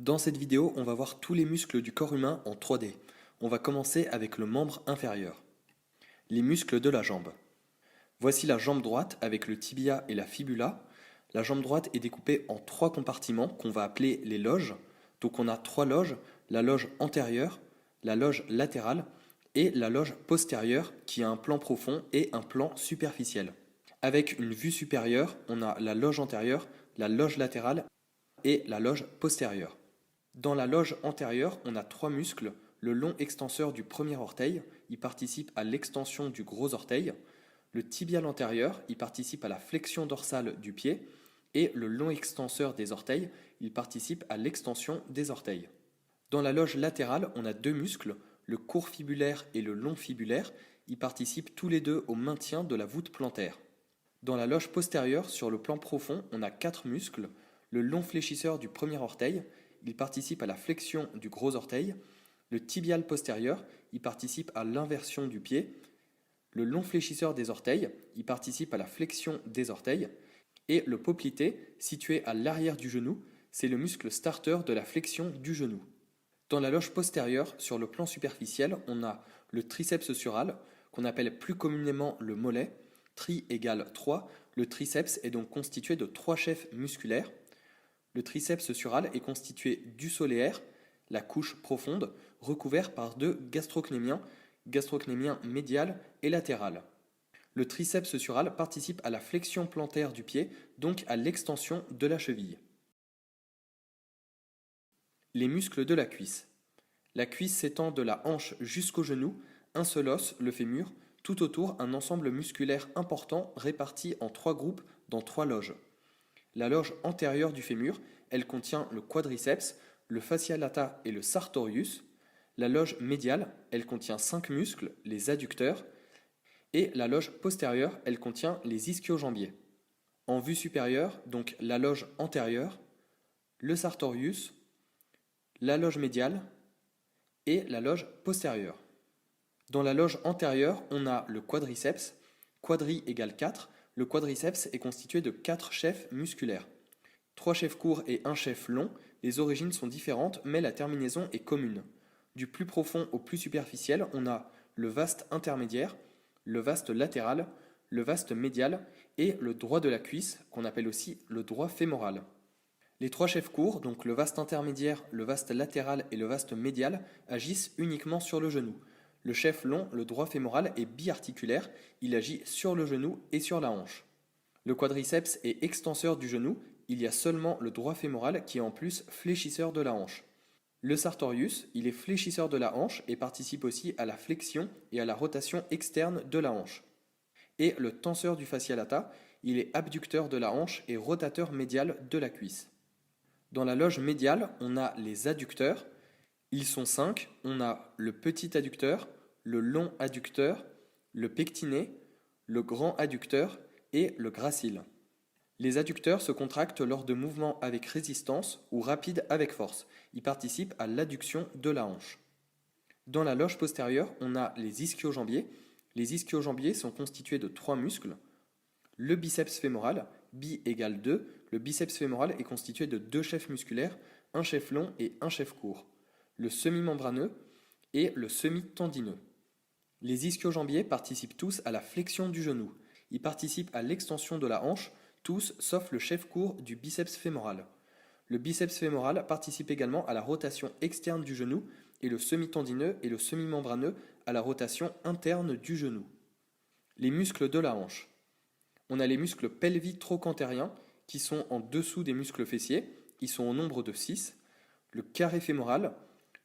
Dans cette vidéo, on va voir tous les muscles du corps humain en 3D. On va commencer avec le membre inférieur. Les muscles de la jambe. Voici la jambe droite avec le tibia et la fibula. La jambe droite est découpée en 3 compartiments qu'on va appeler les loges. Donc on a 3 loges, la loge antérieure, la loge latérale et la loge postérieure qui a un plan profond et un plan superficiel. Avec une vue supérieure, on a la loge antérieure, la loge latérale et la loge postérieure. Dans la loge antérieure, on a 3 muscles. Le long extenseur du premier orteil, il participe à l'extension du gros orteil. Le tibial antérieur, il participe à la flexion dorsale du pied. Et le long extenseur des orteils, il participe à l'extension des orteils. Dans la loge latérale, on a 2 muscles, le court fibulaire et le long fibulaire. Ils participent tous les deux au maintien de la voûte plantaire. Dans la loge postérieure, sur le plan profond, on a 4 muscles. Le long fléchisseur du premier orteil, il participe à la flexion du gros orteil. Le tibial postérieur, il participe à l'inversion du pied. Le long fléchisseur des orteils, il participe à la flexion des orteils. Et le poplité, situé à l'arrière du genou, c'est le muscle starter de la flexion du genou. Dans la loge postérieure, sur le plan superficiel, on a le triceps sural, qu'on appelle plus communément le mollet. Tri égale 3. Le triceps est donc constitué de 3 chefs musculaires. Le triceps sural est constitué du solaire, la couche profonde, recouvert par 2 gastrocnémiens, gastrocnémien médial et latéral. Le triceps sural participe à la flexion plantaire du pied, donc à l'extension de la cheville. Les muscles de la cuisse. La cuisse s'étend de la hanche jusqu'au genou, un seul os, le fémur, tout autour un ensemble musculaire important réparti en 3 groupes dans 3 loges. La loge antérieure du fémur, elle contient le quadriceps, le fascia lata et le sartorius. La loge médiale, elle contient 5 muscles, les adducteurs. Et la loge postérieure, elle contient les ischio-jambiers. En vue supérieure, donc la loge antérieure, le sartorius, la loge médiale et la loge postérieure. Dans la loge antérieure, on a le quadriceps. Quadri égale 4. Le quadriceps est constitué de 4 chefs musculaires. 3 chefs courts et un chef long. Les origines sont différentes, mais la terminaison est commune. Du plus profond au plus superficiel, on a le vaste intermédiaire, le vaste latéral, le vaste médial et le droit de la cuisse, qu'on appelle aussi le droit fémoral. Les 3 chefs courts, donc le vaste intermédiaire, le vaste latéral et le vaste médial, agissent uniquement sur le genou. Le chef long, le droit fémoral, est biarticulaire, il agit sur le genou et sur la hanche. Le quadriceps est extenseur du genou, il y a seulement le droit fémoral qui est en plus fléchisseur de la hanche. Le sartorius, il est fléchisseur de la hanche et participe aussi à la flexion et à la rotation externe de la hanche. Et le tenseur du fascia lata, il est abducteur de la hanche et rotateur médial de la cuisse. Dans la loge médiale, on a les adducteurs. Ils sont 5. On a le petit adducteur, le long adducteur, le pectiné, le grand adducteur et le gracile. Les adducteurs se contractent lors de mouvements avec résistance ou rapides avec force. Ils participent à l'adduction de la hanche. Dans la loge postérieure, on a les ischio-jambiers. Les ischio-jambiers sont constitués de 3 muscles. Le biceps fémoral, bi égale 2. Le biceps fémoral est constitué de 2 chefs musculaires, un chef long et un chef court. Le semi-membraneux et le semi-tendineux. Les ischio-jambiers participent tous à la flexion du genou. Ils participent à l'extension de la hanche, tous sauf le chef court du biceps fémoral. Le biceps fémoral participe également à la rotation externe du genou et le semi-tendineux et le semi-membraneux à la rotation interne du genou. Les muscles de la hanche. On a les muscles pelvitrochantériens qui sont en dessous des muscles fessiers. Ils sont au nombre de 6. Le carré fémoral,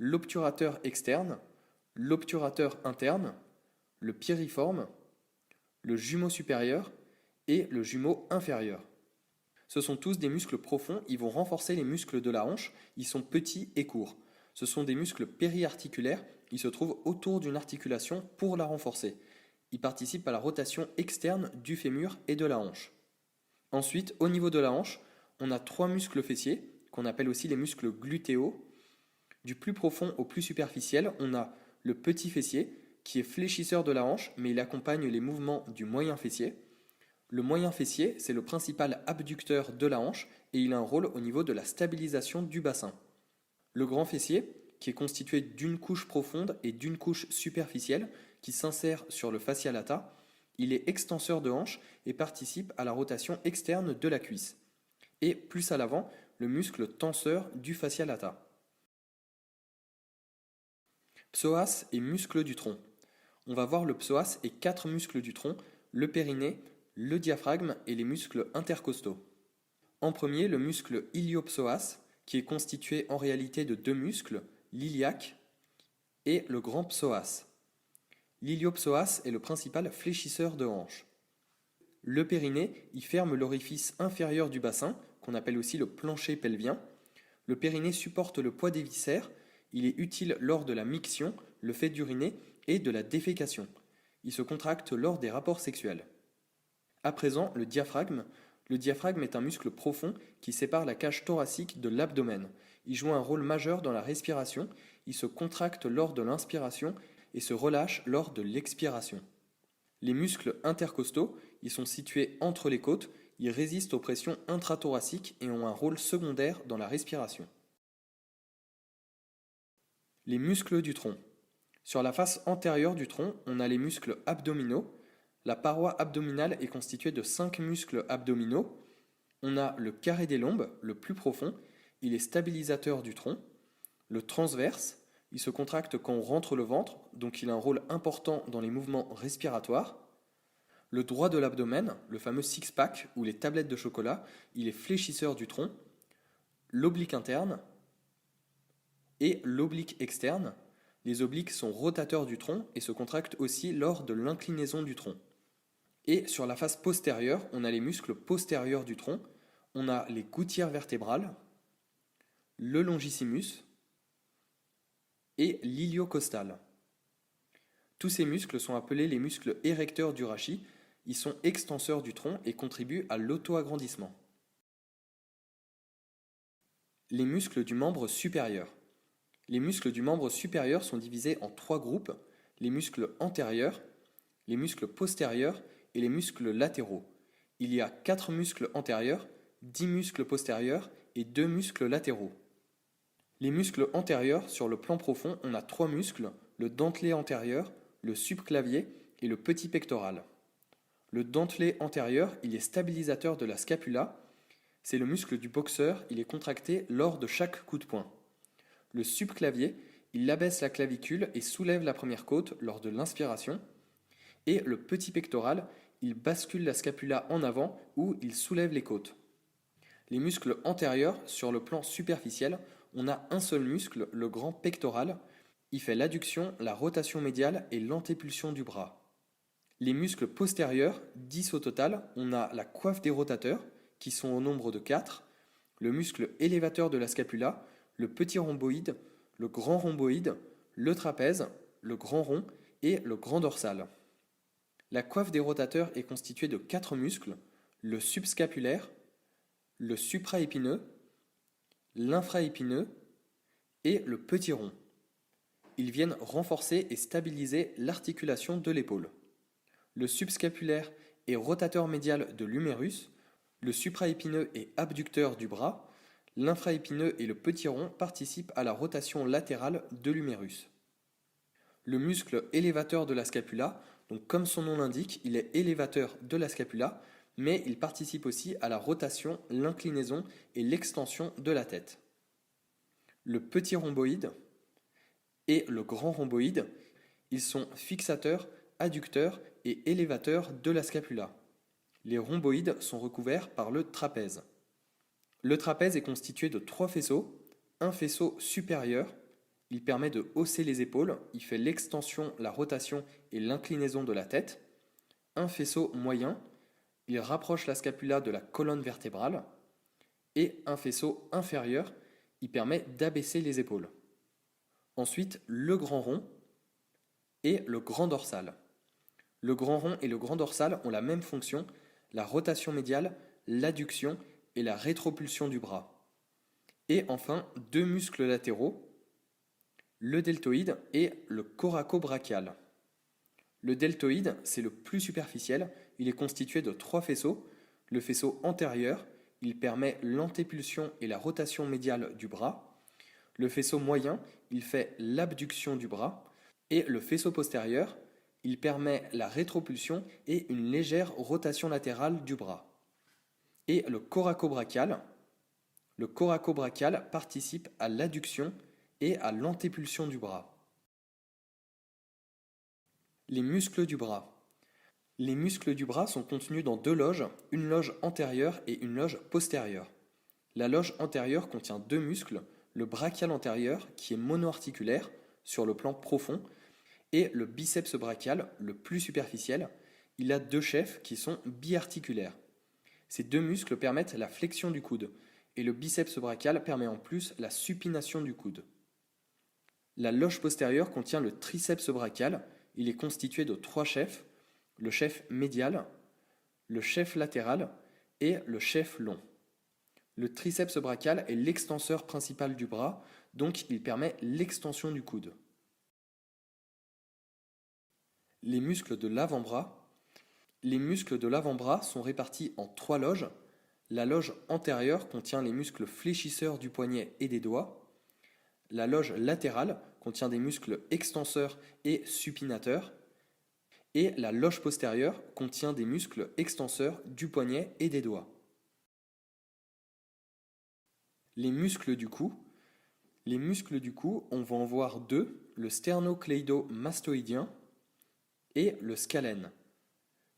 l'obturateur externe, l'obturateur interne, le piriforme, le jumeau supérieur et le jumeau inférieur. Ce sont tous des muscles profonds, ils vont renforcer les muscles de la hanche, ils sont petits et courts. Ce sont des muscles périarticulaires, ils se trouvent autour d'une articulation pour la renforcer. Ils participent à la rotation externe du fémur et de la hanche. Ensuite, au niveau de la hanche, on a 3 muscles fessiers, qu'on appelle aussi les muscles glutéaux. Du plus profond au plus superficiel, on a le petit fessier, qui est fléchisseur de la hanche, mais il accompagne les mouvements du moyen fessier. Le moyen fessier, c'est le principal abducteur de la hanche, et il a un rôle au niveau de la stabilisation du bassin. Le grand fessier, qui est constitué d'une couche profonde et d'une couche superficielle qui s'insère sur le fascia lata, il est extenseur de hanche et participe à la rotation externe de la cuisse. Et plus à l'avant, le muscle tenseur du fascia lata. Psoas et muscles du tronc. On va voir le psoas et 4 muscles du tronc, le périnée, le diaphragme et les muscles intercostaux. En premier, le muscle iliopsoas, qui est constitué en réalité de 2 muscles, l'iliaque et le grand psoas. L'iliopsoas est le principal fléchisseur de hanche. Le périnée y ferme l'orifice inférieur du bassin, qu'on appelle aussi le plancher pelvien. Le périnée supporte le poids des viscères. Il est utile lors de la miction, le fait d'uriner et de la défécation. Il se contracte lors des rapports sexuels. À présent, le diaphragme. Le diaphragme est un muscle profond qui sépare la cage thoracique de l'abdomen. Il joue un rôle majeur dans la respiration. Il se contracte lors de l'inspiration et se relâche lors de l'expiration. Les muscles intercostaux, ils sont situés entre les côtes, ils résistent aux pressions intrathoraciques et ont un rôle secondaire dans la respiration. Les muscles du tronc. Sur la face antérieure du tronc, on a les muscles abdominaux. La paroi abdominale est constituée de 5 muscles abdominaux. On a le carré des lombes, le plus profond, il est stabilisateur du tronc. Le transverse, il se contracte quand on rentre le ventre, donc il a un rôle important dans les mouvements respiratoires. Le droit de l'abdomen, le fameux six-pack ou les tablettes de chocolat, il est fléchisseur du tronc. L'oblique interne et l'oblique externe. Les obliques sont rotateurs du tronc et se contractent aussi lors de l'inclinaison du tronc. Et sur la face postérieure, on a les muscles postérieurs du tronc. On a les gouttières vertébrales, le longissimus et l'iliocostal. Tous ces muscles sont appelés les muscles érecteurs du rachis. Ils sont extenseurs du tronc et contribuent à l'auto-agrandissement. Les muscles du membre supérieur. Les muscles du membre supérieur sont divisés en 3 groupes, les muscles antérieurs, les muscles postérieurs et les muscles latéraux. Il y a 4 muscles antérieurs, 10 muscles postérieurs et 2 muscles latéraux. Les muscles antérieurs, sur le plan profond, on a 3 muscles, le dentelé antérieur, le subclavier et le petit pectoral. Le dentelé antérieur, il est stabilisateur de la scapula. C'est le muscle du boxeur, il est contracté lors de chaque coup de poing. Le subclavier, il abaisse la clavicule et soulève la première côte lors de l'inspiration. Et le petit pectoral, il bascule la scapula en avant ou il soulève les côtes. Les muscles antérieurs, sur le plan superficiel, on a un seul muscle, le grand pectoral. Il fait l'adduction, la rotation médiale et l'antépulsion du bras. Les muscles postérieurs, 10 au total, on a la coiffe des rotateurs, qui sont au nombre de 4, le muscle élévateur de la scapula, le petit rhomboïde, le grand rhomboïde, le trapèze, le grand rond et le grand dorsal. La coiffe des rotateurs est constituée de 4 muscles, le subscapulaire, le supraépineux, l'infraépineux et le petit rond. Ils viennent renforcer et stabiliser l'articulation de l'épaule. Le subscapulaire est rotateur médial de l'humérus, le supraépineux est abducteur du bras, l'infraépineux et le petit rond participent à la rotation latérale de l'humérus. Le muscle élévateur de la scapula, donc comme son nom l'indique, il est élévateur de la scapula, mais il participe aussi à la rotation, l'inclinaison et l'extension de la tête. Le petit rhomboïde et le grand rhomboïde, ils sont fixateurs, adducteurs et élévateurs de la scapula. Les rhomboïdes sont recouverts par le trapèze. Le trapèze est constitué de 3 faisceaux. Un faisceau supérieur, il permet de hausser les épaules, il fait l'extension, la rotation et l'inclinaison de la tête. Un faisceau moyen, il rapproche la scapula de la colonne vertébrale. Et un faisceau inférieur, il permet d'abaisser les épaules. Ensuite, le grand rond et le grand dorsal. Le grand rond et le grand dorsal ont la même fonction, la rotation médiale, l'adduction et la rétropulsion du bras. Et enfin, 2 muscles latéraux, le deltoïde et le coracobrachial. Le deltoïde, c'est le plus superficiel, il est constitué de 3 faisceaux. Le faisceau antérieur, il permet l'antépulsion et la rotation médiale du bras. Le faisceau moyen, il fait l'abduction du bras. Et le faisceau postérieur, il permet la rétropulsion et une légère rotation latérale du bras. Et le coracobrachial participe à l'adduction et à l'antépulsion du bras. Les muscles du bras. Les muscles du bras sont contenus dans deux loges, une loge antérieure et une loge postérieure. La loge antérieure contient deux muscles, le brachial antérieur qui est monoarticulaire sur le plan profond et le biceps brachial, le plus superficiel, il a deux chefs qui sont biarticulaires. Ces deux muscles permettent la flexion du coude et le biceps brachial permet en plus la supination du coude. La loge postérieure contient le triceps brachial, il est constitué de trois chefs, le chef médial, le chef latéral et le chef long. Le triceps brachial est l'extenseur principal du bras, donc il permet l'extension du coude. Les muscles de l'avant-bras. Les muscles de l'avant-bras sont répartis en trois loges. La loge antérieure contient les muscles fléchisseurs du poignet et des doigts. La loge latérale contient des muscles extenseurs et supinateurs. Et la loge postérieure contient des muscles extenseurs du poignet et des doigts. Les muscles du cou. Les muscles du cou, on va en voir deux, le sternocleidomastoïdien et le scalène.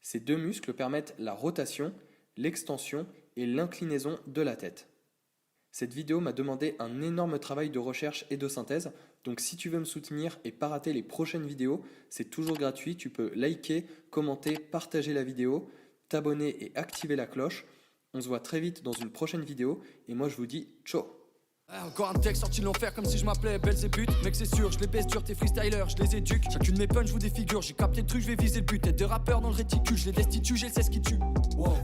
Ces deux muscles permettent la rotation, l'extension et l'inclinaison de la tête. Cette vidéo m'a demandé un énorme travail de recherche et de synthèse, donc si tu veux me soutenir et pas rater les prochaines vidéos, c'est toujours gratuit, tu peux liker, commenter, partager la vidéo, t'abonner et activer la cloche. On se voit très vite dans une prochaine vidéo et moi je vous dis ciao. Encore un texte sorti l'enfer comme si je m'appelais Belzébuth. Mec c'est sûr, je les baisse dur, tes freestylers, je les éduque. Chacune de mes punch, je vous défigure, j'ai capté le truc, je vais viser le but. Tête de rappeur dans le réticule, je les destitue, j'ai le 16 qui tue. Wow.